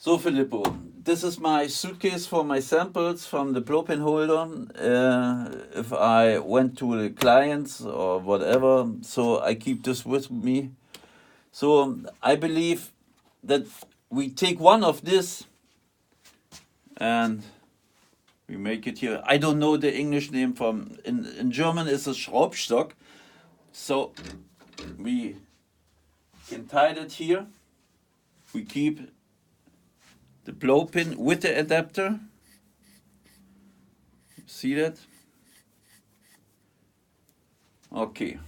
So Filippo, this is my suitcase for my samples from the blow pin holder. If I went to the clients or whatever, so I keep this with me. So I believe that we take one of this and we make it here. I don't know the English name from, in German it's a Schraubstock. So we can tie it here. We keep the blow pin with the adapter. See that? Okay.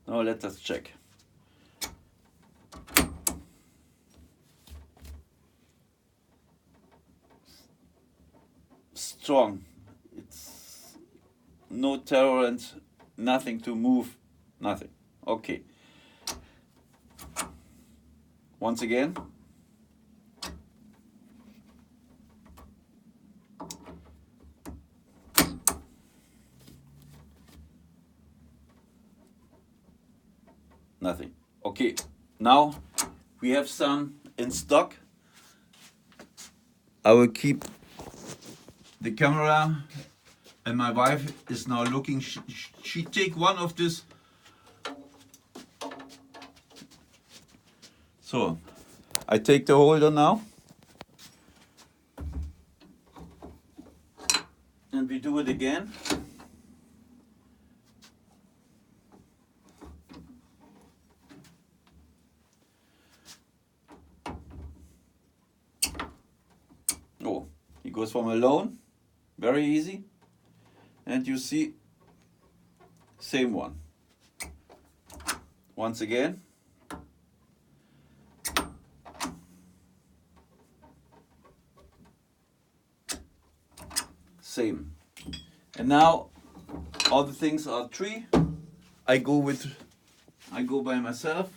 Now let us check. Strong. It's no tolerance, nothing to move, nothing. Okay. Once again. Nothing. Okay, now we have some in stock. I will keep the camera, and my wife is now looking. She take one of this. So I take the holder now, and we do it again. Oh, he goes from alone, very easy. And you see, same one. Once again. Same. And now all the things are three. I go by myself.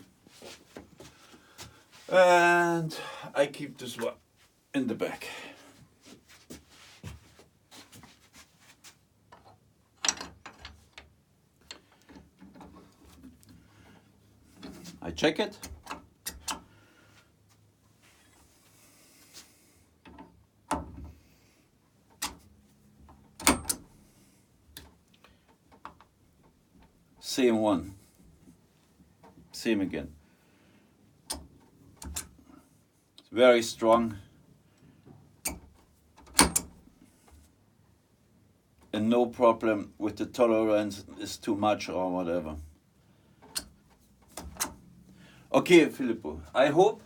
And I keep this one in the back. I check it. Same one. Same again. It's very strong. And no problem with the tolerance is too much or whatever. Okay, Filippo, I hope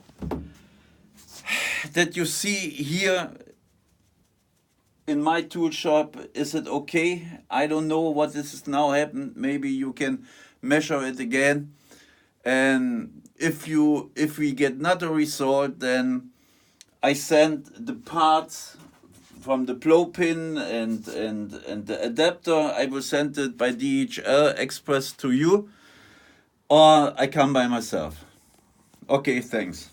that you see here in my tool shop, is it okay? I don't know what this is now happened. Maybe you can measure it again. And if we get not a result, then I send the parts from the blow pin and the adapter. I will send it by DHL Express to you, or I come by myself. Okay, thanks.